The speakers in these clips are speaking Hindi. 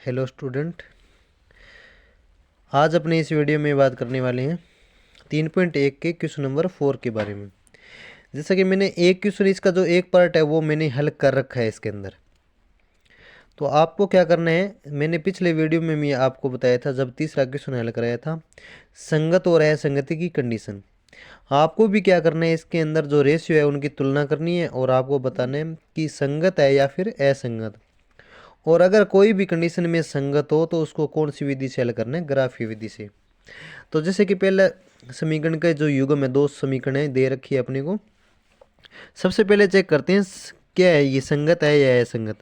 हेलो स्टूडेंट, आज अपने इस वीडियो में बात करने वाले हैं 3.1 के क्वेश्चन नंबर 4 के बारे में। जैसा कि मैंने एक क्वेश्चन, इसका जो एक पार्ट है वो मैंने हल कर रखा है इसके अंदर। तो आपको क्या करना है, मैंने पिछले वीडियो में भी आपको बताया था जब तीसरा क्वेश्चन हल कराया था, संगत और असंगति की कंडीशन। आपको भी क्या करना है, इसके अंदर जो रेशियो है उनकी तुलना करनी है और आपको बताना है कि संगत है या फिर असंगत। और अगर कोई भी कंडीशन में संगत हो तो उसको कौन सी विधि से हल करना है, ग्राफीय विधि से। तो जैसे कि पहले समीकरण के जो युग्म है, दो समीकरण दे रखी है अपने को। सबसे पहले चेक करते हैं क्या है, ये संगत है या असंगत।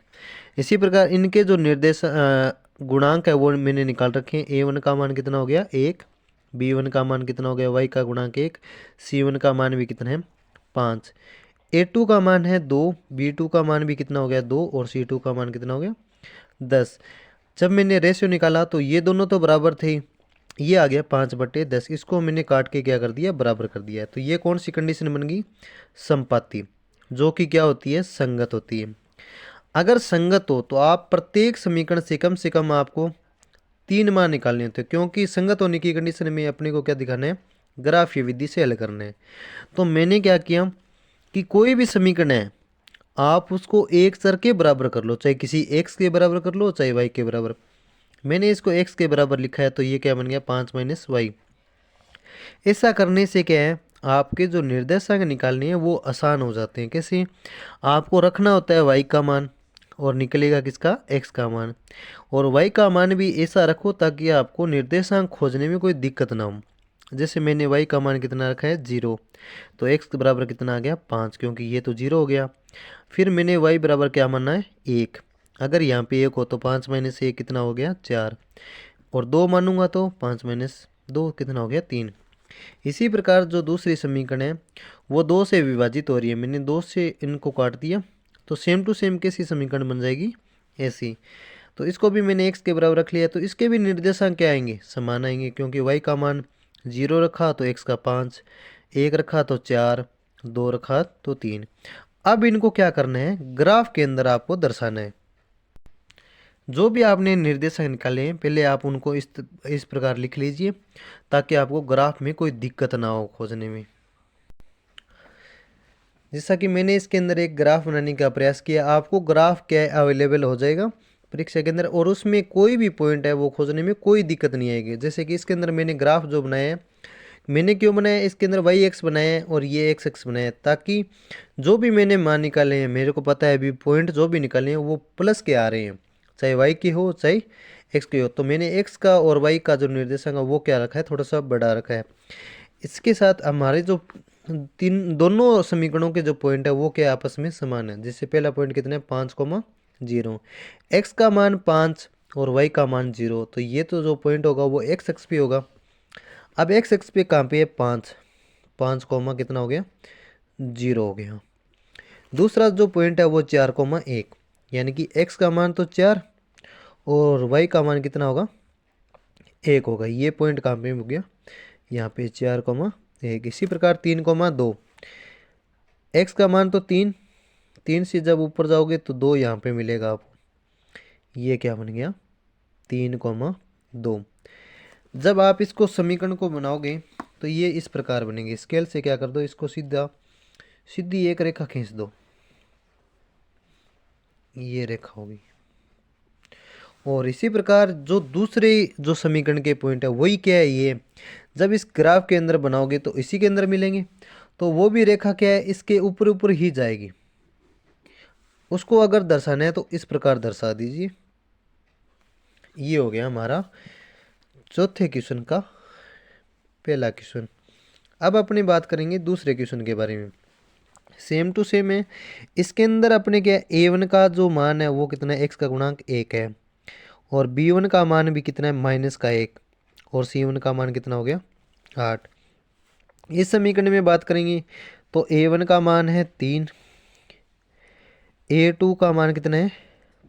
इसी प्रकार इनके जो निर्देश गुणांक है वो मैंने निकाल रखे हैं। a1 का मान कितना हो गया 1, b1 का मान कितना हो गया y का गुणांक 1, c1 का मान भी कितना है 5, a2 का मान है 2, b2 का मान भी कितना हो गया 2 और c2 का मान कितना हो गया 10। जब मैंने रेशियो निकाला तो ये दोनों तो बराबर थे, ये आ गया 5/10। इसको मैंने काट के क्या कर दिया, बराबर कर दिया है। तो ये कौन सी कंडीशन बन गई, संपाती, जो कि क्या होती है, संगत होती है। अगर संगत हो तो आप प्रत्येक समीकरण से कम आपको 3 मान निकालने होते हैं, क्योंकि संगत होने की कंडीशन में अपने को क्या दिखाना है, ग्राफीय विधि से हल करना है। तो मैंने क्या किया कि कोई भी समीकरण है आप उसको एक चर के बराबर कर लो, चाहे किसी एक्स के बराबर कर लो चाहे वाई के बराबर। मैंने इसको एक्स के बराबर लिखा है तो ये क्या बन गया 5 - वाई। ऐसा करने से क्या है, आपके जो निर्देशांक निकालने हैं वो आसान हो जाते हैं। कैसे, आपको रखना होता है वाई का मान और निकलेगा किसका, एक्स का मान। और वाई का मान भी ऐसा रखो ताकि आपको निर्देशांक खोजने में कोई दिक्कत ना हो। जैसे मैंने वाई का मान कितना रखा है 0, तो एक्स के बराबर कितना आ गया 5, क्योंकि ये तो 0 हो गया। फिर मैंने वाई बराबर क्या मानना है 1। अगर यहाँ पे 1 हो तो 5 - 1 कितना हो गया 4, और 2 मानूंगा तो 5 - 2 कितना हो गया 3। इसी प्रकार जो दूसरी समीकरण है वो 2 से विभाजित हो रही है, मैंने 2 से इनको काट दिया तो सेम टू सेम कैसी समीकरण बन जाएगी, ऐसी। तो इसको भी मैंने एक्स के बराबर रख लिया, तो इसके भी निर्देशांक क्या आएंगे, समान आएंगे, क्योंकि वाई का मान 0 रखा तो एक्स का 5, 1 रखा तो 4, 2 रखा तो 3। अब इनको क्या करना है, ग्राफ के अंदर आपको दर्शाना है। जो भी आपने निर्देशांक निकाले हैं पहले आप उनको इस प्रकार लिख लीजिए ताकि आपको ग्राफ में कोई दिक्कत ना हो खोजने में। जैसा कि मैंने इसके अंदर एक ग्राफ बनाने का प्रयास किया, आपको ग्राफ क्या है अवेलेबल हो जाएगा परीक्षा के अंदर, और उसमें कोई भी पॉइंट है वो खोजने में कोई दिक्कत नहीं आएगी। जैसे कि इसके अंदर मैंने ग्राफ जो बनाया है, मैंने क्यों बनाया, इसके अंदर वाई एक्स बनाया है और ये एक्स एक्स बनाया है, ताकि जो भी मैंने मान निकाले हैं मेरे को पता है अभी पॉइंट जो भी निकाले हैं वो प्लस के आ रहे हैं, चाहे वाई की हो चाहे एक्स की हो। तो मैंने एक्स का और वाई का जो निर्देशांक है वो क्या रखा है, थोड़ा सा बढ़ा रखा है। इसके साथ हमारे जो तीन दोनों समीकरणों के जो पॉइंट है वो क्या आपस में समान है। जैसे पहला पॉइंट कितना है 5,0, एक्स का मान 5 और वाई का मान 0, तो ये तो जो पॉइंट होगा वो एक्स एक्स पे होगा। अब एक्स एक्स पे कहाँ पे है 5, 5 कितना हो गया 0 हो गया। दूसरा जो पॉइंट है वो 4,1, यानी कि एक्स का मान तो 4 और वाई का मान कितना होगा 1 होगा। ये पॉइंट कहाँ पे हो गया, यहाँ पे 4,1। इसी प्रकार 3,2, एक्स का मान तो 3, 3 से जब ऊपर जाओगे तो 2 यहाँ पे मिलेगा आपको। ये क्या बन गया 3,2। जब आप इसको समीकरण को बनाओगे तो ये इस प्रकार बनेंगे। स्केल से क्या कर दो, इसको सीधी एक रेखा खींच दो, ये रेखा होगी। और इसी प्रकार जो दूसरे जो समीकरण के पॉइंट है वही क्या है, ये जब इस ग्राफ के अंदर बनाओगे तो इसी के अंदर मिलेंगे। तो वो भी रेखा क्या है, इसके ऊपर ऊपर ही जाएगी। उसको अगर दर्शाना है तो इस प्रकार दर्शा दीजिए। ये हो गया हमारा चौथे क्वेश्चन का पहला क्वेश्चन। अब अपनी बात करेंगे दूसरे क्वेश्चन के बारे में। सेम टू सेम है। इसके अंदर अपने क्या a1 का जो मान है वो कितना है, एक्स का गुणांक 1 है, और b1 का मान भी कितना है -1, और c1 का मान कितना हो गया 8। इस समीकरण में बात करेंगे तो a1 का मान है 3, a2 का मान कितना है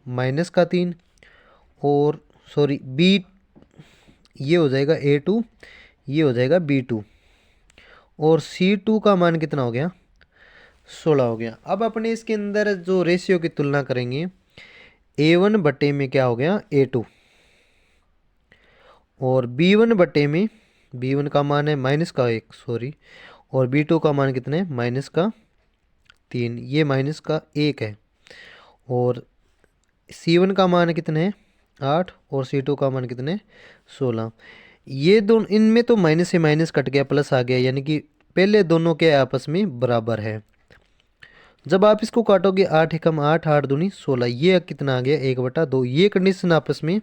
-3, और सॉरी b, ये हो जाएगा a2, ये हो जाएगा b2, और c2 का मान कितना हो गया 16 हो गया। अब अपने इसके अंदर जो रेशियो की तुलना करेंगे a1 बटे में क्या हो गया a2, और B1 का मान है माइनस का 1 सॉरी, और B2 का मान कितने है माइनस का 3, ये माइनस का 1 है। और C1 का मान कितने है 8 और C2 का मान कितने 16। ये दोनों इनमें तो माइनस से माइनस कट गया प्लस आ गया, यानी कि पहले दोनों के आपस में बराबर है। जब आप इसको काटोगे 8 एकम 8 8 दूनी 16, ये कितना आ गया 1/2। ये कंडीशन आपस में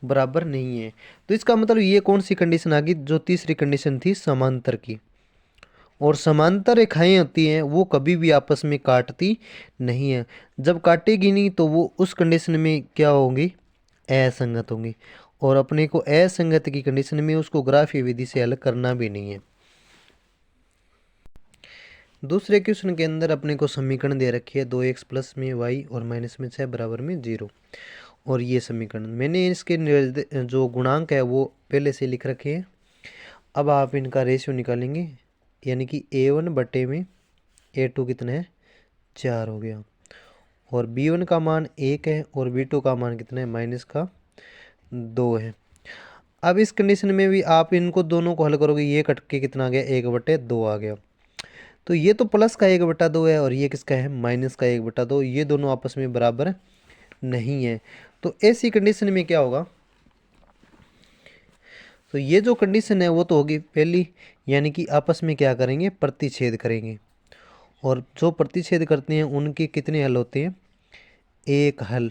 बराबर नहीं है, तो इसका मतलब ये कौन सी कंडीशन आ गई, जो तीसरी कंडीशन थी समांतर की। और समांतर रेखाएं होती हैं वो कभी भी आपस में काटती नहीं है। जब काटेगी नहीं तो वो उस कंडीशन में क्या होंगी, असंगत होंगी। और अपने को असंगत की कंडीशन में उसको ग्राफीय विधि से हल करना भी नहीं है। दूसरे क्वेश्चन के अंदर अपने को समीकरण दे रखी है 2x प्लस में y और माइनस में 6 बराबर में 0। और ये समीकरण मैंने इसके जो गुणांक है वो पहले से लिख रखे हैं। अब आप इनका रेशियो निकालेंगे, यानी कि a1 बटे में a2 कितना है 4 हो गया। और b1 का मान 1 है और b2 का मान कितना है माइनस का 2 है। अब इस कंडीशन में भी आप इनको दोनों को हल करोगे, ये कट के कितना आ गया 1/2 आ गया। तो ये तो प्लस का 1/2 है और ये किसका है माइनस का 1/2। ये दोनों आपस में बराबर नहीं है। तो ऐसी कंडीशन में क्या होगा, तो ये जो कंडीशन है वो तो होगी पहली, यानी कि आपस में क्या करेंगे प्रतिच्छेद करेंगे। और जो प्रतिच्छेद करते हैं उनके कितने हल होते हैं, एक हल।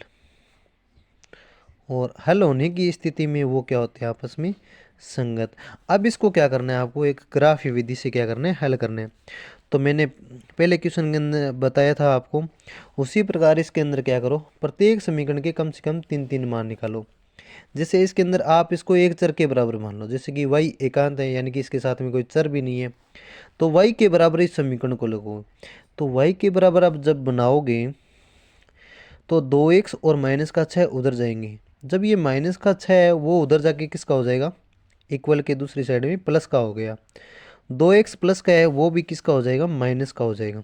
और हल होने की स्थिति में वो क्या होते हैं आपस में संगत। अब इसको क्या करना है आपको, एक ग्राफीय विधि से क्या करना है हल करना है। तो मैंने पहले क्वेश्चन के अंदर बताया था आपको, उसी प्रकार इसके अंदर क्या करो, प्रत्येक समीकरण के कम से कम 3 मान निकालो। जैसे इसके अंदर आप इसको एक चर के बराबर मान लो, जैसे कि y एकांत है यानी कि इसके साथ में कोई चर भी नहीं है, तो y के बराबर इस समीकरण को लगो। तो y के बराबर आप जब बनाओगे तो 2x और माइनस का 6 उधर जाएंगे। जब ये माइनस का 6 है वो उधर जाके किसका हो जाएगा, इक्वल के दूसरी साइड में प्लस का हो गया। 2x प्लस का है वो भी किसका हो जाएगा माइनस का हो जाएगा।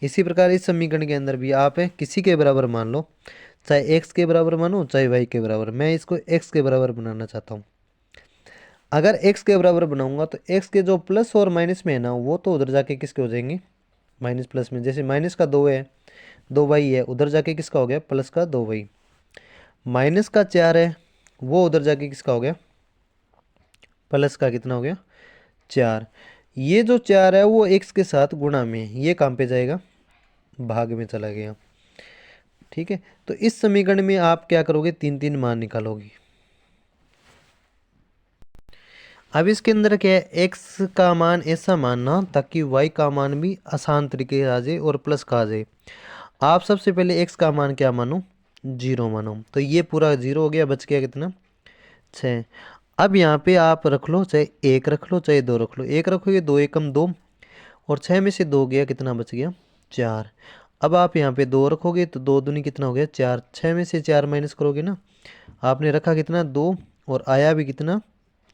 इसी प्रकार इस समीकरण के अंदर भी आप किसी के बराबर मान लो, चाहे x के बराबर मानो चाहे y के बराबर। मैं इसको x के बराबर बनाना चाहता हूँ। अगर x के बराबर बनाऊंगा तो x के जो प्लस और माइनस में है ना वो तो उधर जाके किसके हो जाएंगे माइनस प्लस में। जैसे माइनस का 2 है 2y है, उधर जाके किसका हो गया प्लस का 2y। माइनस का 4 है वो उधर जाके किसका हो गया प्लस का कितना हो गया 4। ये जो 4 है वो x के साथ गुणा में है, ये कहाँ पे जाएगा भाग में चला गया। ठीक है, तो इस समीकरण में आप क्या करोगे 3 मान निकालोगे। अब इसके अंदर क्या है, x का मान ऐसा मानना ताकि y का मान भी आसान तरीके से आ जाए और प्लस का आ जाए। आप सबसे पहले x का मान क्या मानो 0 मानो, तो ये पूरा 0 हो गया, बच गया कितना 6। अब यहाँ पे आप रख लो, चाहे 1 रख लो चाहे 2 रख लो। 1 रखोगे 2 एकम 2 और 6 में से 2 गया कितना बच गया 4। अब आप यहाँ पे 2 रखोगे तो 2 दूनी कितना हो गया 4। 6 में से 4 माइनस करोगे ना, आपने रखा कितना 2 और आया भी कितना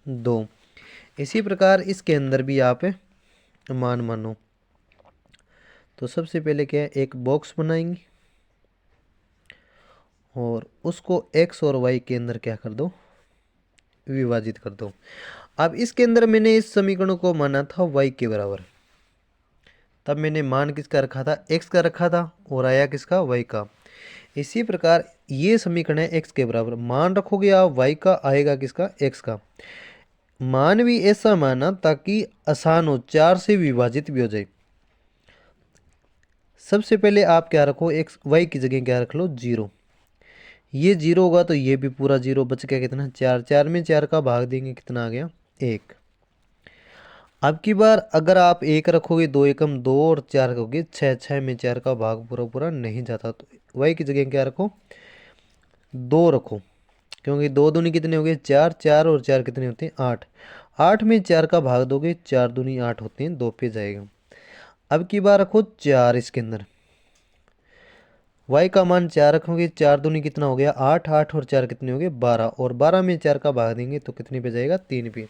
2। इसी प्रकार इसके अंदर भी आप मान मानो। तो सबसे पहले क्या है, एक बॉक्स बनाएंगे और उसको x और y के अंदर क्या कर दो विभाजित कर दो। अब इसके अंदर मैंने इस समीकरण को माना था y के बराबर, तब मैंने मान किसका रखा था x का रखा था और आया किसका y का। इसी प्रकार ये समीकरण है x के बराबर, मान रखोगे आप y का, आएगा किसका x का। मान भी ऐसा माना ताकि आसान हो, 4 से विभाजित भी हो जाए। सबसे पहले आप क्या रखो x y की जगह क्या रख लो 0। ये 0 होगा तो ये भी पूरा 0, बच गया कितना 4। 4 में 4 का भाग देंगे कितना आ गया 1। अब की बार अगर आप 1 रखोगे 2 एकम 2 और 4 रखोगे 6। 6 में 4 का भाग पूरा पूरा नहीं जाता, तो y की जगह क्या रखो 2 रखो, क्योंकि 2 दूनी कितने हो गए 4। 4 और 4 कितने होते हैं 8। 8 में 4 का भाग दोगे 4 दूनी 8 होते हैं, 2 पे जाएगा। अब की बार रखो 4 इसके अंदर, y का मान 4 रखोगे, 4 दूनी कितना हो गया 8। 8 और 4 कितने हो गए 12 और 12 में 4 का भाग देंगे तो कितने पे जाएगा 3 पे।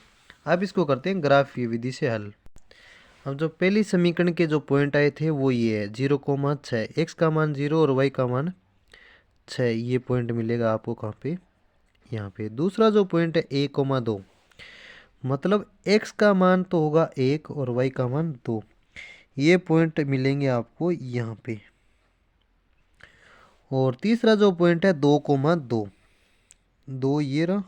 अब इसको करते हैं ग्राफीय विधि से हल। अब जो पहली समीकरण के जो पॉइंट आए थे वो ये है 0,6, x का मान 0 और y का मान 6। ये पॉइंट मिलेगा आपको कहाँ पे यहाँ पे। दूसरा जो पॉइंट है 1,2, मतलब x का मान तो होगा 1 और y का मान 2। ये पॉइंट मिलेंगे आपको यहाँ पे। और तीसरा जो पॉइंट है 2,2, 2 ये रहा,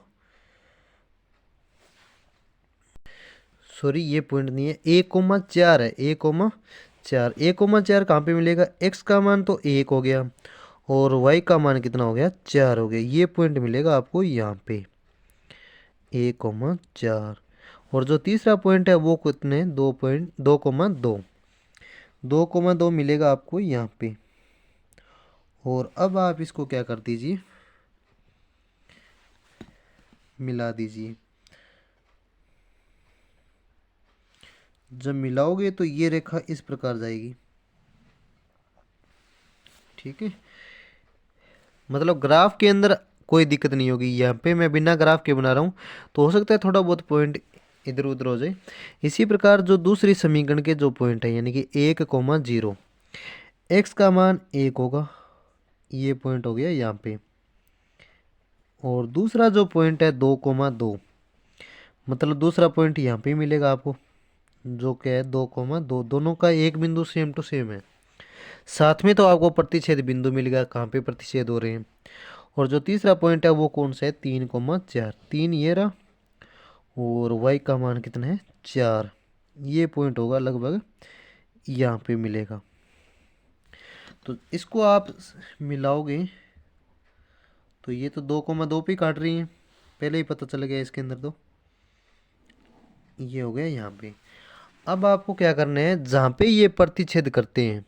सॉरी ये पॉइंट नहीं है, 1,4 है, 1,4। 1,4 कहाँ पे मिलेगा? x का मान तो 1 हो गया और y का मान कितना हो गया? 4 हो गया। ये पॉइंट मिलेगा आपको यहाँ पे 1,4। और जो तीसरा पॉइंट है वो कितने? 2,2 2,2 मिलेगा आपको यहाँ पे। और अब आप इसको क्या कर दीजिए, मिला दीजिए। जब मिलाओगे तो ये रेखा इस प्रकार जाएगी, ठीक है। मतलब ग्राफ के अंदर कोई दिक्कत नहीं होगी। यहाँ पे मैं बिना ग्राफ के बना रहा हूँ तो हो सकता है थोड़ा बहुत पॉइंट इधर उधर हो जाए। इसी प्रकार जो दूसरी समीकरण के जो पॉइंट है यानी कि 1,0, x का मान 1 होगा, ये पॉइंट हो गया यहाँ पे। और दूसरा जो पॉइंट है 2,2, मतलब दूसरा पॉइंट यहाँ पे मिलेगा आपको, जो क्या है 2,2। दोनों का एक बिंदु सेम टू सेम है। साथ में तो आपको प्रतिच्छेद बिंदु मिल गया, कहाँ पे प्रतिच्छेद हो रहे हैं। और जो तीसरा पॉइंट है वो कौन सा है? 3,4, 3 ये रहा और y का मान कितना है? 4। ये पॉइंट होगा लगभग यहाँ पे मिलेगा। तो इसको आप मिलाओगे तो ये तो 2,2 पे काट रही है, पहले ही पता चल गया इसके अंदर। तो ये हो गया यहाँ पे। अब आपको क्या करना है, जहाँ पे ये प्रतिच्छेद करते हैं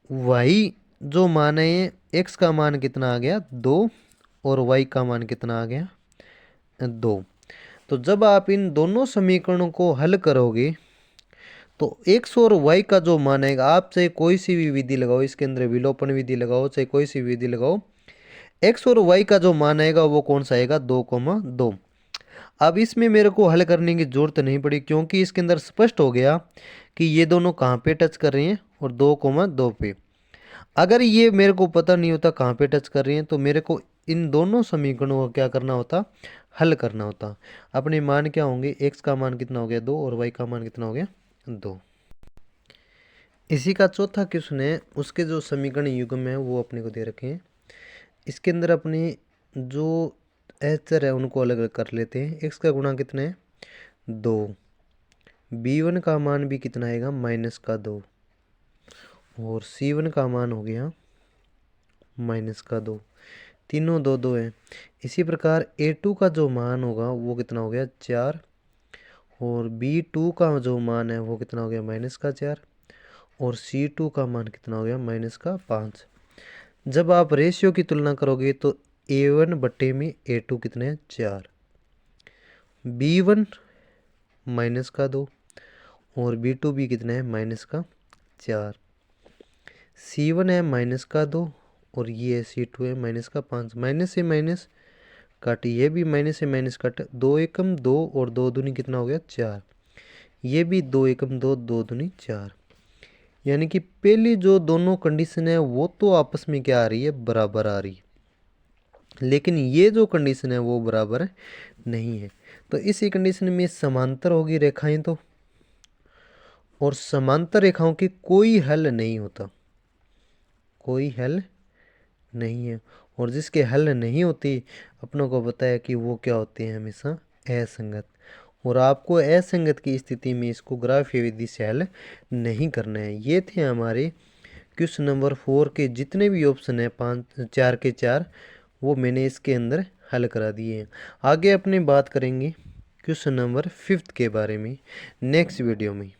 y जो मान है, x का मान कितना आ गया? 2 और y का मान कितना आ गया? 2। तो जब आप इन दोनों समीकरणों को हल करोगे तो x और y का जो मान आएगा, आप चाहे कोई सी भी विधि लगाओ, इसके अंदर विलोपन विधि लगाओ, चाहे कोई सी विधि लगाओ, x और y का जो मान आएगा वो कौन सा आएगा? 2,2। अब इसमें मेरे को हल करने की जरूरत नहीं पड़ी क्योंकि इसके अंदर स्पष्ट हो गया कि ये दोनों कहाँ पे टच कर रहे हैं और 2,2 पे। अगर ये मेरे को पता नहीं होता कहाँ पे टच कर रही हैं तो मेरे को इन दोनों समीकरणों को क्या करना होता? हल करना होता। अपने मान क्या होंगे? x का मान कितना हो गया? 2 और y का मान कितना हो गया? 2। इसी का चौथा क्वेश्चन है, उसके जो समीकरण युग्म है वो अपने को दे रखे हैं। इसके अंदर अपने जो अचर है उनको अलग अलग कर लेते हैं। x का गुणा कितना है? 2। b1 का मान भी कितना आएगा? -2। और c1 का मान हो गया -2। तीनों 2 2 है। इसी प्रकार a2 का जो मान होगा वो कितना हो गया? 4। और b2 का जो मान है वो कितना हो गया? -4। और c2 का मान कितना हो गया? -5। जब आप रेशियो की तुलना करोगे तो a1 बट्टे में a2 कितने हैं? 4। b1 -2 और b2 भी कितना है? -4। c1 है -2 और ये c2 है -5। माइनस से माइनस कट, ये भी माइनस से माइनस कट, 2 एकम 2 और 2 दूनी कितना हो गया? 4। ये भी 2 एकम 2, 2 दूनी 4। यानी कि पहली जो दोनों कंडीशन है वो तो आपस में क्या आ रही है? बराबर आ रही है। लेकिन ये जो कंडीशन है वो बराबर नहीं है। तो इसी कंडीशन में समांतर होगी रेखाएं तो, और समांतर रेखाओं की कोई हल नहीं होता, कोई हल नहीं है। और जिसके हल नहीं होती अपनों को पता है कि वो क्या होते हैं? हमेशा असंगत। और आपको असंगत की स्थिति में इसको ग्राफीय विधि से हल नहीं करना है। ये थे हमारे क्वेश्चन नंबर 4 के जितने भी ऑप्शन है 5 4 के 4, वो मैंने इसके अंदर हल करा दिए हैं। आगे अपने बात करेंगे क्वेश्चन नंबर 5 के बारे में नेक्स्ट वीडियो में।